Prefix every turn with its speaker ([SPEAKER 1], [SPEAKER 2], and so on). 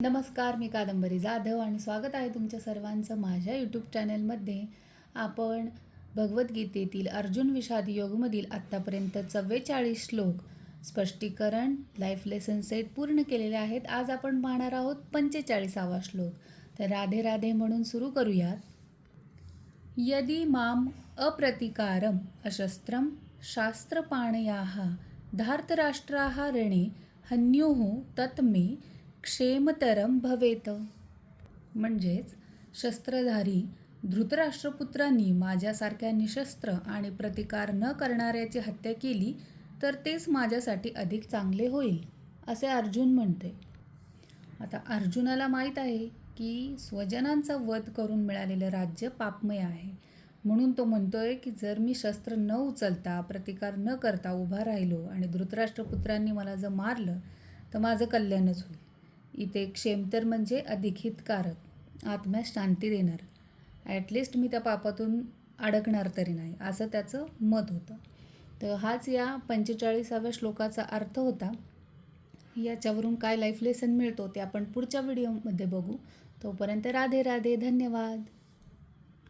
[SPEAKER 1] नमस्कार, मी कादंबरी जाधव आणि स्वागत आहे तुमच्या सर्वांचं माझ्या यूट्यूब चॅनलमध्ये. आपण भगवद्गीतेतील अर्जुन विषाद योगमधील आत्तापर्यंत 44 श्लोक स्पष्टीकरण लाईफ लेसन सेट पूर्ण केलेले आहेत. आज आपण पाहणार आहोत 45वा श्लोक. तर राधे राधे म्हणून सुरू करूयात. यदि माम अप्रतिकारम अशस्त्रम शास्त्रपाणयाः धार्तराष्ट्राः रणे हन्युः तत्मे क्षेमतरम भवेत. म्हणजेच शस्त्रधारी धृतराष्ट्रपुत्रांनी माझ्यासारख्या निशस्त्र आणि प्रतिकार न करणाऱ्याची हत्या केली तर तेच माझ्यासाठी अधिक चांगले होईल, असे अर्जुन म्हणते. आता अर्जुनाला माहीत आहे की स्वजनांचा वध करून मिळालेलं राज्य पापमय आहे, म्हणून तो म्हणतोय की जर मी शस्त्र न उचलता प्रतिकार न करता उभा राहिलो आणि धृतराष्ट्रपुत्रांनी मला जर मारलं तर माझं कल्याणच होईल. इथे क्षेमतर म्हणजे अधिक हितकारक, आत्म्यास शांती देणार, ॲटलिस्ट मी त्या पापातून अडकणार तरी नाही, असं त्याचं मत होतं. तर हाच या 45व्या श्लोकाचा अर्थ होता. याच्यावरून काय लाईफ लेसन मिळतो ते आपण पुढच्या व्हिडिओमध्ये बघू. तोपर्यंत राधे राधे, धन्यवाद.